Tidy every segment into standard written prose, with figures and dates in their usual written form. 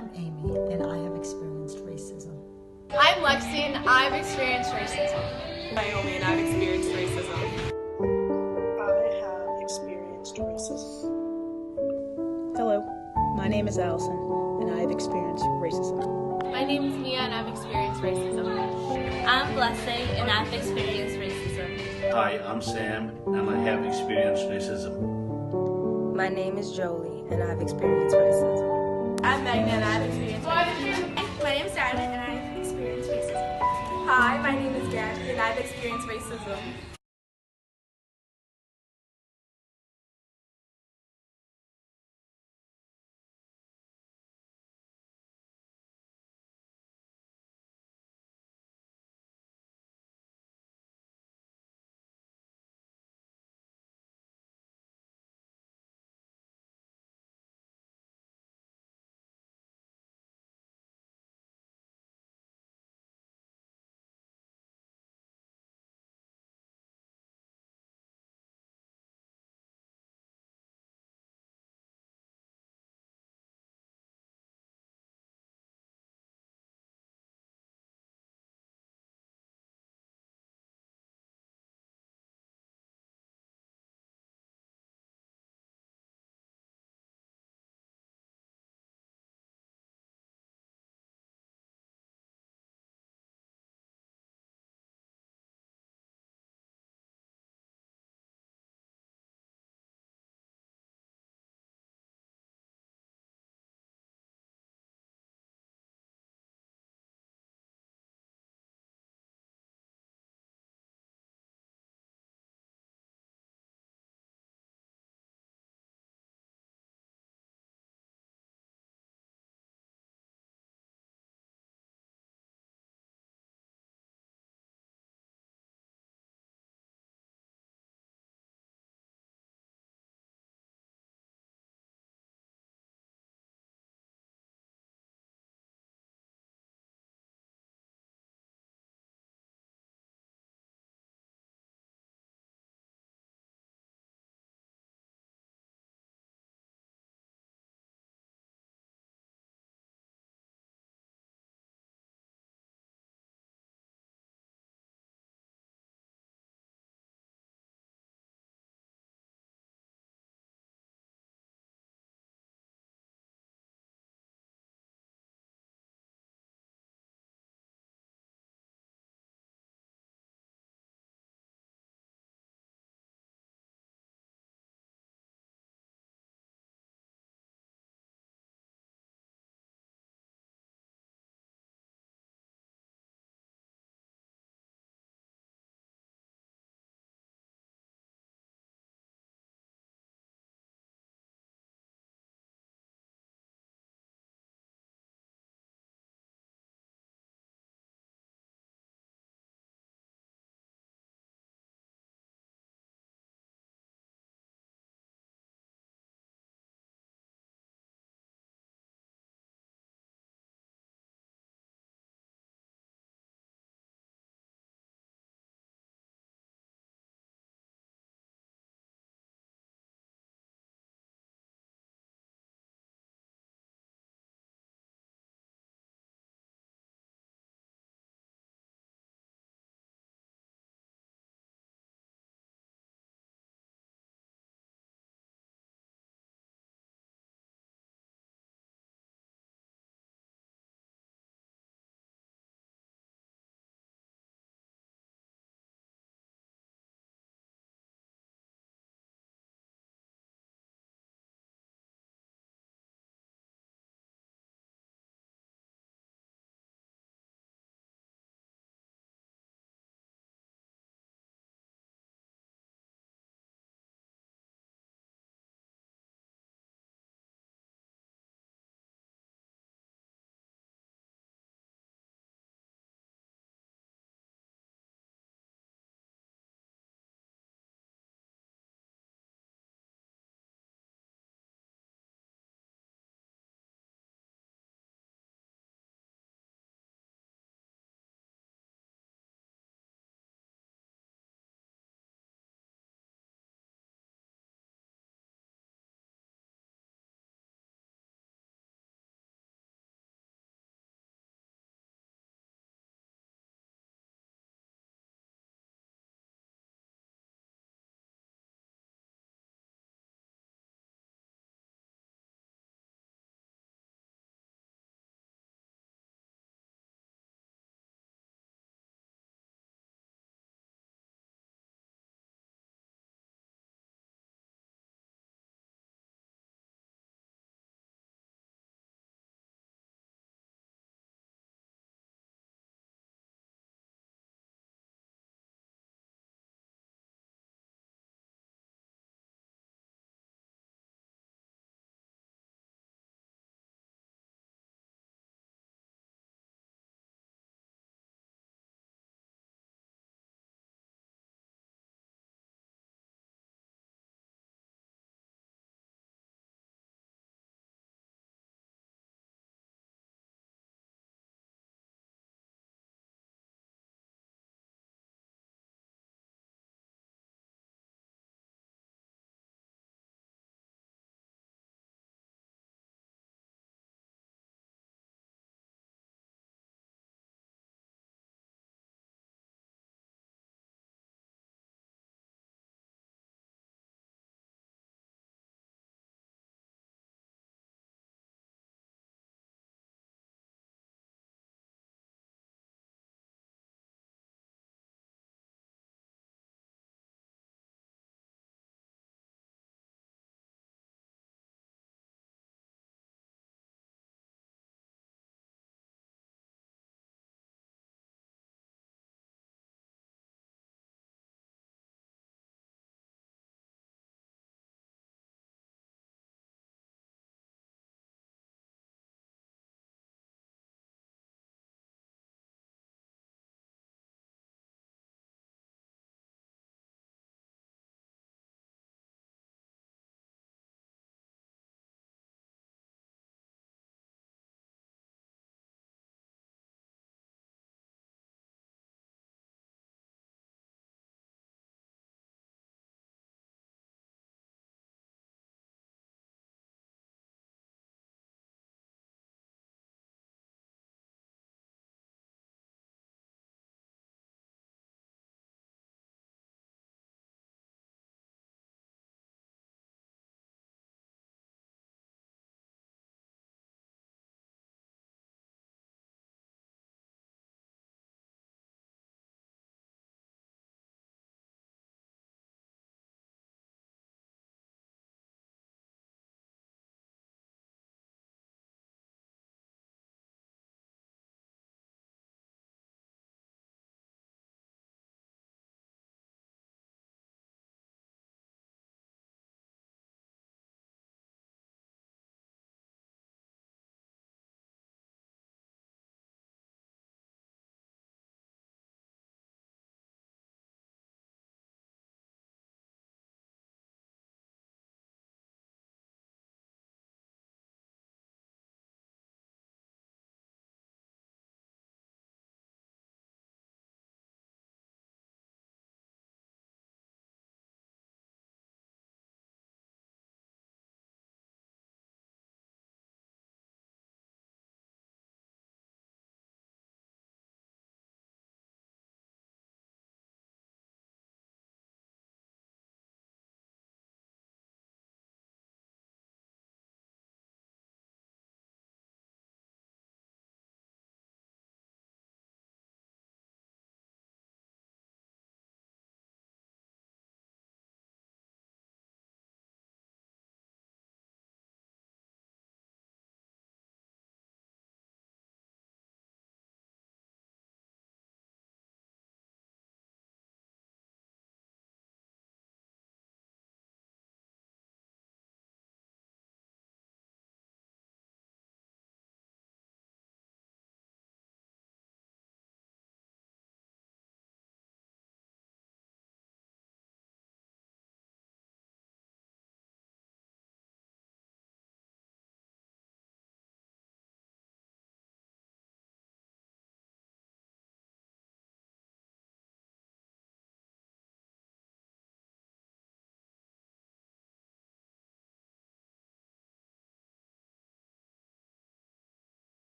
I'm Amy, and I have experienced racism. I'm Lexi, and I've experienced racism. Naomi, and I've experienced racism. I have experienced racism. Hello, my name is Allison, and I have experienced racism. My name is Mia, and I've experienced racism. I'm Blessing, and I've experienced racism. Hi, I'm Sam, and I have experienced racism. My name is Jolie, and I've experienced racism. I'm Megan, and I've experienced racism. My name is Sarah, and I've experienced racism. Hi, my name is Gabby, and I've experienced racism.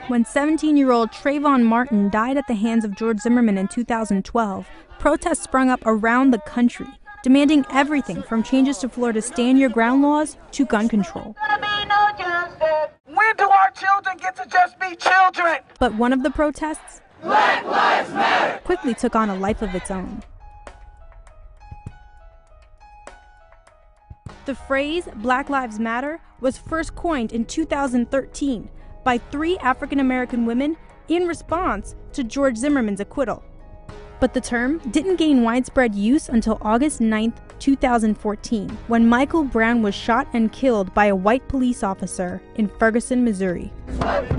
When 17-year-old Trayvon Martin died at the hands of George Zimmerman in 2012, protests sprung up around the country, demanding everything from changes to Florida's Stand Your Ground laws to gun control. When do our children get to just be children? But one of the protests, Black Lives Matter, quickly took on a life of its own. The phrase Black Lives Matter was first coined in 2013 by 3 African-American women in response to George Zimmerman's acquittal. But the term didn't gain widespread use until August 9, 2014, when Michael Brown was shot and killed by a white police officer in Ferguson, Missouri.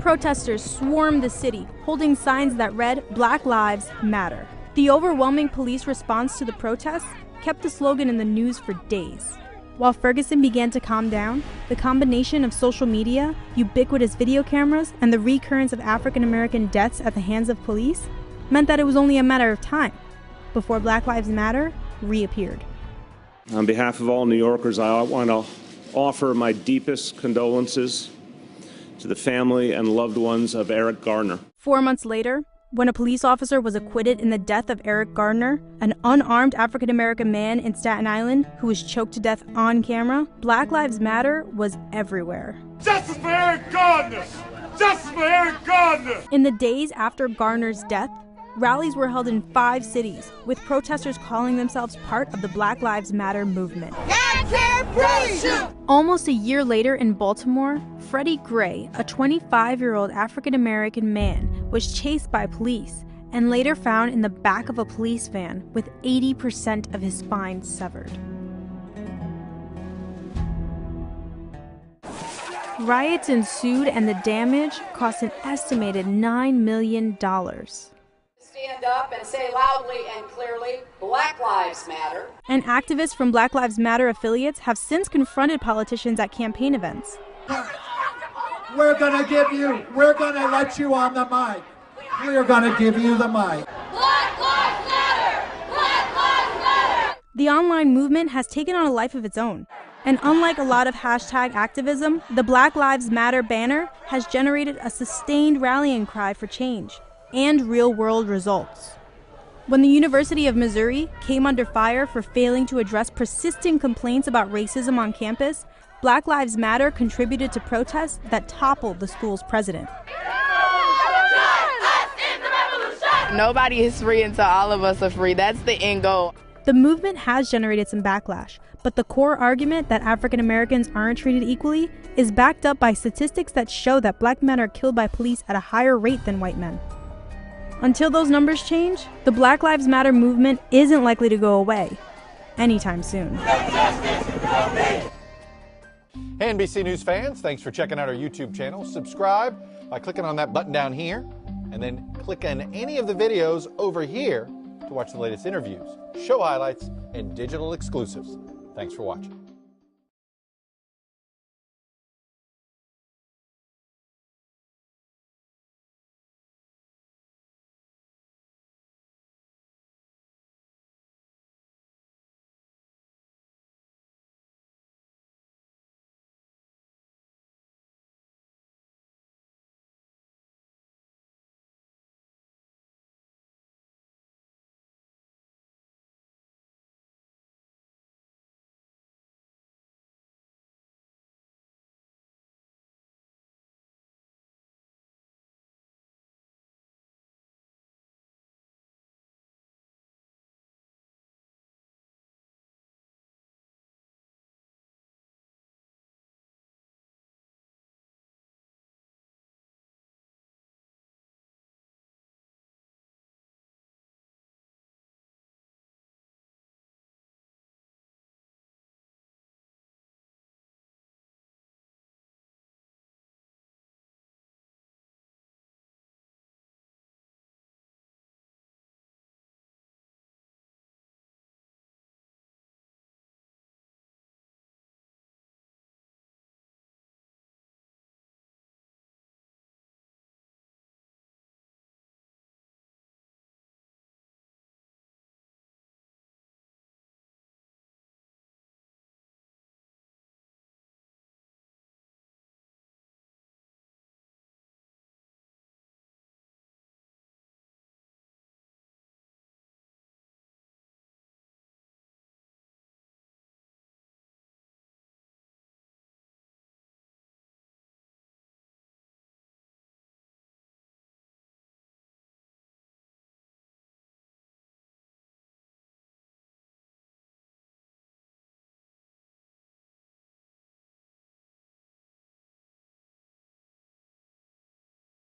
Protesters swarmed the city, holding signs that read, "Black Lives Matter." The overwhelming police response to the protests kept the slogan in the news for days. While Ferguson began to calm down, the combination of social media, ubiquitous video cameras, and the recurrence of African-American deaths at the hands of police meant that it was only a matter of time before Black Lives Matter reappeared. On behalf of all New Yorkers, I want to offer my deepest condolences to the family and loved ones of Eric Garner. 4 months later, when a police officer was acquitted in the death of Eric Garner, an unarmed African-American man in Staten Island who was choked to death on camera, Black Lives Matter was everywhere. Justice for Eric Garner! Justice for Eric Garner! In the days after Garner's death, rallies were held in 5 cities, with protesters calling themselves part of the Black Lives Matter movement. I can't breathe! Almost a year later in Baltimore, Freddie Gray, a 25-year-old African-American man, was chased by police and later found in the back of a police van with 80% of his spine severed. Riots ensued and the damage cost an estimated $9 million. Stand up and say loudly and clearly, Black Lives Matter. And activists from Black Lives Matter affiliates have since confronted politicians at campaign events. We're gonna let you on the mic. We're gonna give you the mic. Black Lives Matter! Black Lives Matter! The online movement has taken on a life of its own. And unlike a lot of hashtag activism, the Black Lives Matter banner has generated a sustained rallying cry for change and real-world results. When the University of Missouri came under fire for failing to address persistent complaints about racism on campus, Black Lives Matter contributed to protests that toppled the school's president. Nobody is free until all of us are free. That's the end goal. The movement has generated some backlash, but the core argument that African Americans aren't treated equally is backed up by statistics that show that black men are killed by police at a higher rate than white men. Until those numbers change, the Black Lives Matter movement isn't likely to go away anytime soon. Hey NBC News fans, thanks for checking out our YouTube channel. Subscribe by clicking on that button down here, and then click on any of the videos over here to watch the latest interviews, show highlights, and digital exclusives. Thanks for watching.